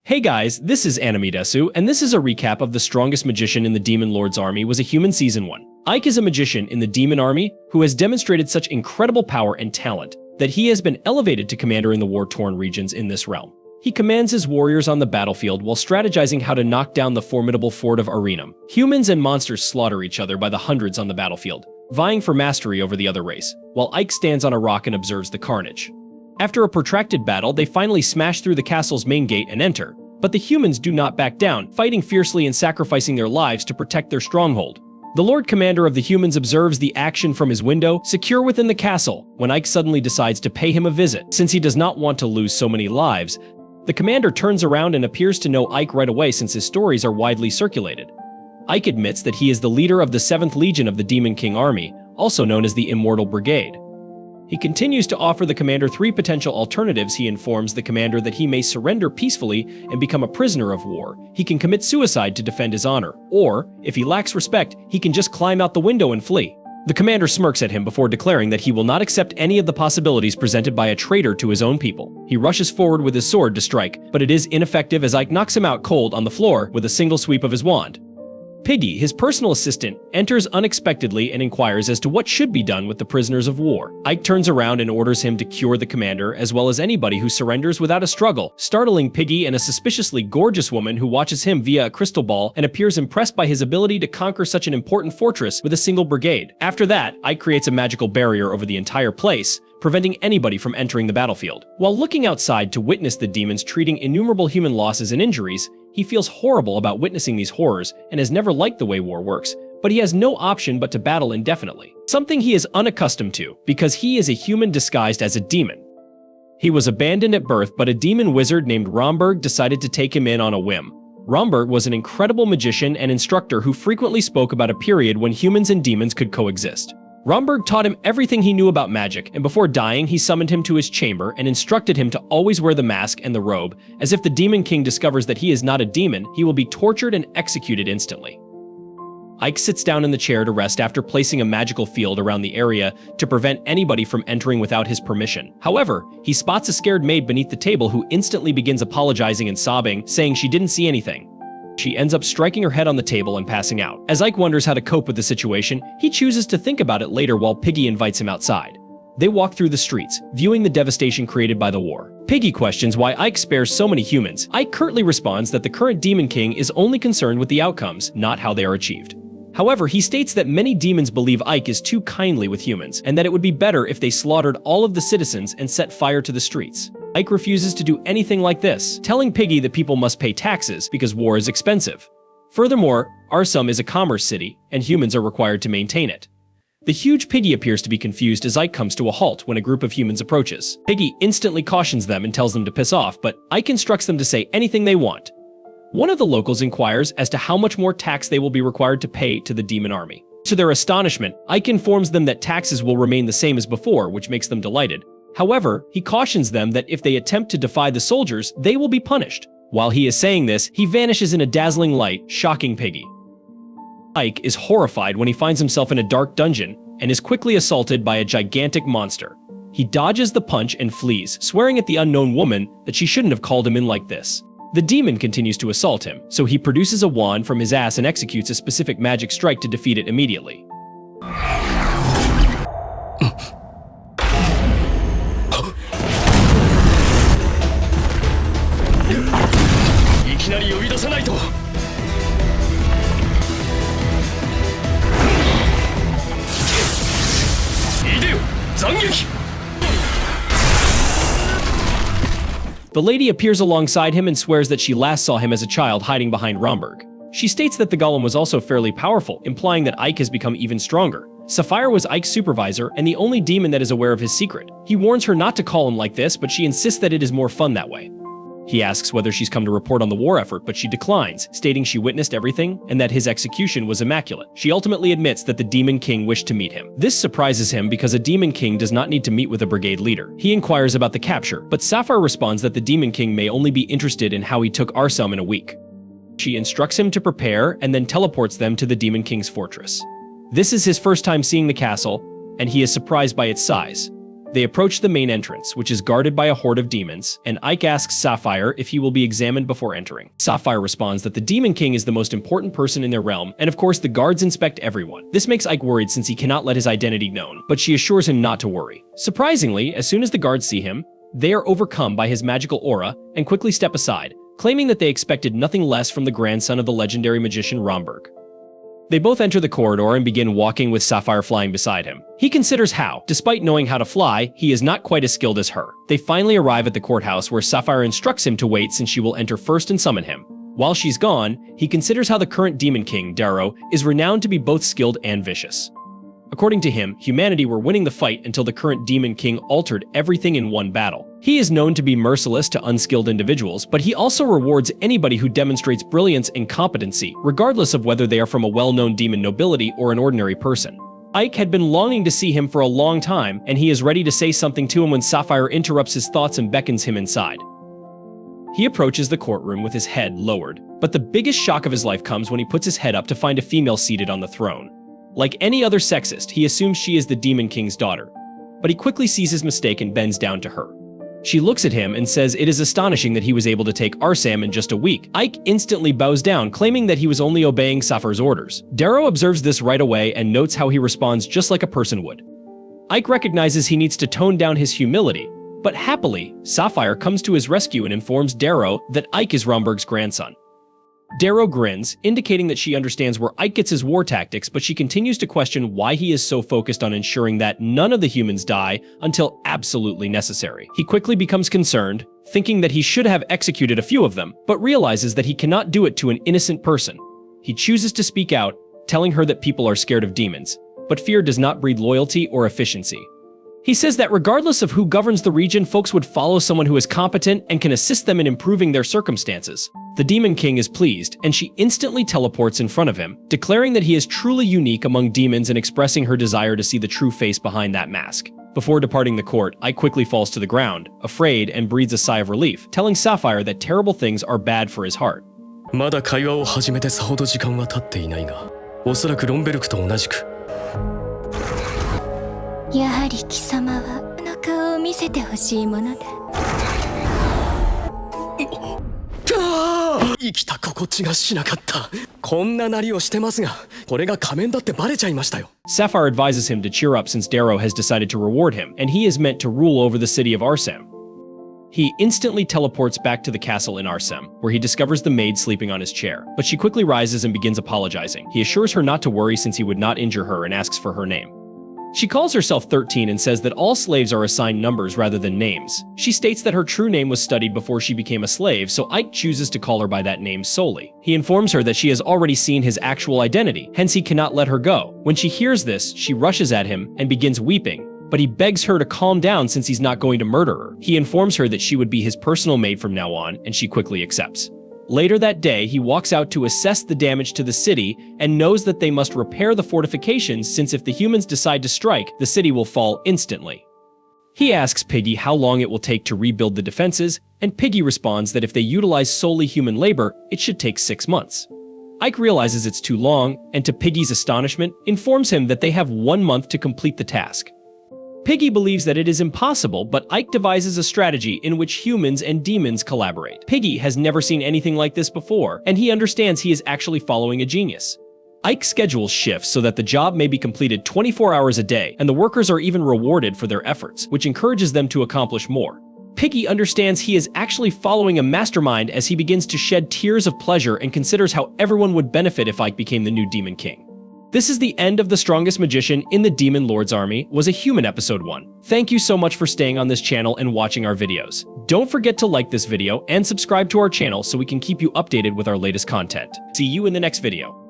Hey guys, this is Animedesu, and this is a recap of the strongest magician in the Demon Lord's army was a human Season 1. Ike is a magician in the Demon Army who has demonstrated such incredible power and talent that he has been elevated to commander in the war-torn regions in this realm. He commands his warriors on the battlefield while strategizing how to knock down the formidable fort of Arenum. Humans and monsters slaughter each other by the hundreds on the battlefield, vying for mastery over the other race, while Ike stands on a rock and observes the carnage. After a protracted battle, they finally smash through the castle's main gate and enter. But the humans do not back down, fighting fiercely and sacrificing their lives to protect their stronghold. The Lord Commander of the humans observes the action from his window, secure within the castle, when Ike suddenly decides to pay him a visit. Since he does not want to lose so many lives, the commander turns around and appears to know Ike right away since his stories are widely circulated. Ike admits that he is the leader of the 7th Legion of the Demon King Army, also known as the Immortal Brigade. He continues to offer the commander 3 potential alternatives. He informs the commander that he may surrender peacefully and become a prisoner of war. He can commit suicide to defend his honor, or, if he lacks respect, he can just climb out the window and flee. The commander smirks at him before declaring that he will not accept any of the possibilities presented by a traitor to his own people. He rushes forward with his sword to strike, but it is ineffective as Ike knocks him out cold on the floor with a single sweep of his wand. Piggy, his personal assistant, enters unexpectedly and inquires as to what should be done with the prisoners of war. Ike turns around and orders him to cure the commander, as well as anybody who surrenders without a struggle, startling Piggy and a suspiciously gorgeous woman who watches him via a crystal ball and appears impressed by his ability to conquer such an important fortress with a single brigade. After that, Ike creates a magical barrier over the entire place, preventing anybody from entering the battlefield. While looking outside to witness the demons treating innumerable human losses and injuries, he feels horrible about witnessing these horrors and has never liked the way war works, but he has no option but to battle indefinitely. Something he is unaccustomed to, because he is a human disguised as a demon. He was abandoned at birth, but a demon wizard named Romberg decided to take him in on a whim. Romberg was an incredible magician and instructor who frequently spoke about a period when humans and demons could coexist. Romberg taught him everything he knew about magic, and before dying, he summoned him to his chamber and instructed him to always wear the mask and the robe, as if the Demon King discovers that he is not a demon, he will be tortured and executed instantly. Ike sits down in the chair to rest after placing a magical field around the area to prevent anybody from entering without his permission. However, he spots a scared maid beneath the table who instantly begins apologizing and sobbing, saying she didn't see anything. She ends up striking her head on the table and passing out. As Ike wonders how to cope with the situation, he chooses to think about it later while Piggy invites him outside. They walk through the streets, viewing the devastation created by the war. Piggy questions why Ike spares so many humans. Ike curtly responds that the current Demon King is only concerned with the outcomes, not how they are achieved. However, he states that many demons believe Ike is too kindly with humans, and that it would be better if they slaughtered all of the citizens and set fire to the streets. Ike refuses to do anything like this, telling Piggy that people must pay taxes because war is expensive. Furthermore, Arsum is a commerce city, and humans are required to maintain it. The huge Piggy appears to be confused as Ike comes to a halt when a group of humans approaches. Piggy instantly cautions them and tells them to piss off, but Ike instructs them to say anything they want. One of the locals inquires as to how much more tax they will be required to pay to the demon army. To their astonishment, Ike informs them that taxes will remain the same as before, which makes them delighted. However, he cautions them that if they attempt to defy the soldiers, they will be punished. While he is saying this, he vanishes in a dazzling light, shocking Piggy. Ike is horrified when he finds himself in a dark dungeon and is quickly assaulted by a gigantic monster. He dodges the punch and flees, swearing at the unknown woman that she shouldn't have called him in like this. The demon continues to assault him, so he produces a wand from his ass and executes a specific magic strike to defeat it immediately. The lady appears alongside him and swears that she last saw him as a child hiding behind Romberg. She states that the golem was also fairly powerful, implying that Ike has become even stronger. Sapphire was Ike's supervisor and the only demon that is aware of his secret. He warns her not to call him like this, but she insists that it is more fun that way. He asks whether she's come to report on the war effort, but she declines, stating she witnessed everything and that his execution was immaculate. She ultimately admits that the Demon King wished to meet him. This surprises him because a Demon King does not need to meet with a brigade leader. He inquires about the capture, but Sapphire responds that the Demon King may only be interested in how he took Arsum in a week. She instructs him to prepare and then teleports them to the Demon King's fortress. This is his first time seeing the castle, and he is surprised by its size. They approach the main entrance, which is guarded by a horde of demons, and Ike asks Sapphire if he will be examined before entering. Sapphire responds that the Demon King is the most important person in their realm, and of course the guards inspect everyone. This makes Ike worried since he cannot let his identity known, but she assures him not to worry. Surprisingly, as soon as the guards see him, they are overcome by his magical aura and quickly step aside, claiming that they expected nothing less from the grandson of the legendary magician Romberg. They both enter the corridor and begin walking with Sapphire flying beside him. He considers how, despite knowing how to fly, he is not quite as skilled as her. They finally arrive at the courthouse where Sapphire instructs him to wait since she will enter first and summon him. While she's gone, he considers how the current Demon King, Darrow, is renowned to be both skilled and vicious. According to him, humanity were winning the fight until the current Demon King altered everything in one battle. He is known to be merciless to unskilled individuals, but he also rewards anybody who demonstrates brilliance and competency, regardless of whether they are from a well-known demon nobility or an ordinary person. Ike had been longing to see him for a long time, and he is ready to say something to him when Sapphire interrupts his thoughts and beckons him inside. He approaches the courtroom with his head lowered, but the biggest shock of his life comes when he puts his head up to find a female seated on the throne. Like any other sexist, he assumes she is the Demon King's daughter, but he quickly sees his mistake and bends down to her. She looks at him and says it is astonishing that he was able to take Arsam in just a week. Ike instantly bows down, claiming that he was only obeying Sapphire's orders. Darrow observes this right away and notes how he responds just like a person would. Ike recognizes he needs to tone down his humility, but happily, Sapphire comes to his rescue and informs Darrow that Ike is Romberg's grandson. Darrow grins, indicating that she understands where Ike gets his war tactics, but she continues to question why he is so focused on ensuring that none of the humans die until absolutely necessary. He quickly becomes concerned, thinking that he should have executed a few of them, but realizes that he cannot do it to an innocent person. He chooses to speak out, telling her that people are scared of demons, but fear does not breed loyalty or efficiency. He says that regardless of who governs the region, folks would follow someone who is competent and can assist them in improving their circumstances. The Demon King is pleased, and she instantly teleports in front of him, declaring that he is truly unique among demons and expressing her desire to see the true face behind that mask. Before departing the court, Ike quickly falls to the ground, afraid, and breathes a sigh of relief, telling Sapphire that terrible things are bad for his heart. まだ会話を始めてさほど時間は経っていないが、おそらくロンベルクと同じく。やはり貴様はの顔を見せてほしいものだ。生きた心地がしなかった。こんななりをしてますが、これが仮面だってバレちゃいましたよ。Sapphire advises him to cheer up since Darrow has decided to reward him, and he is meant to rule over the city of Arsam. He instantly teleports back to the castle in Arsam, where he discovers the maid sleeping on his chair, but she quickly rises and begins apologizing. He assures her not to worry since he would not injure her and asks for her name. She calls herself 13 and says that all slaves are assigned numbers rather than names. She states that her true name was studied before she became a slave, so Ike chooses to call her by that name solely. He informs her that she has already seen his actual identity, hence he cannot let her go. When she hears this, she rushes at him and begins weeping, but he begs her to calm down since he's not going to murder her. He informs her that she would be his personal maid from now on, and she quickly accepts. Later that day, he walks out to assess the damage to the city and knows that they must repair the fortifications since if the humans decide to strike, the city will fall instantly. He asks Piggy how long it will take to rebuild the defenses, and Piggy responds that if they utilize solely human labor, it should take 6 months. Ike realizes it's too long, and to Piggy's astonishment, informs him that they have 1 month to complete the task. Piggy believes that it is impossible, but Ike devises a strategy in which humans and demons collaborate. Piggy has never seen anything like this before, and he understands he is actually following a genius. Ike schedules shifts so that the job may be completed 24 hours a day, and the workers are even rewarded for their efforts, which encourages them to accomplish more. Piggy understands he is actually following a mastermind as he begins to shed tears of pleasure and considers how everyone would benefit if Ike became the new Demon King. This is the end of The Strongest Magician in the Demon Lord's Army was a Human Episode 1. Thank you so much for staying on this channel and watching our videos. Don't forget to like this video and subscribe to our channel so we can keep you updated with our latest content. See you in the next video.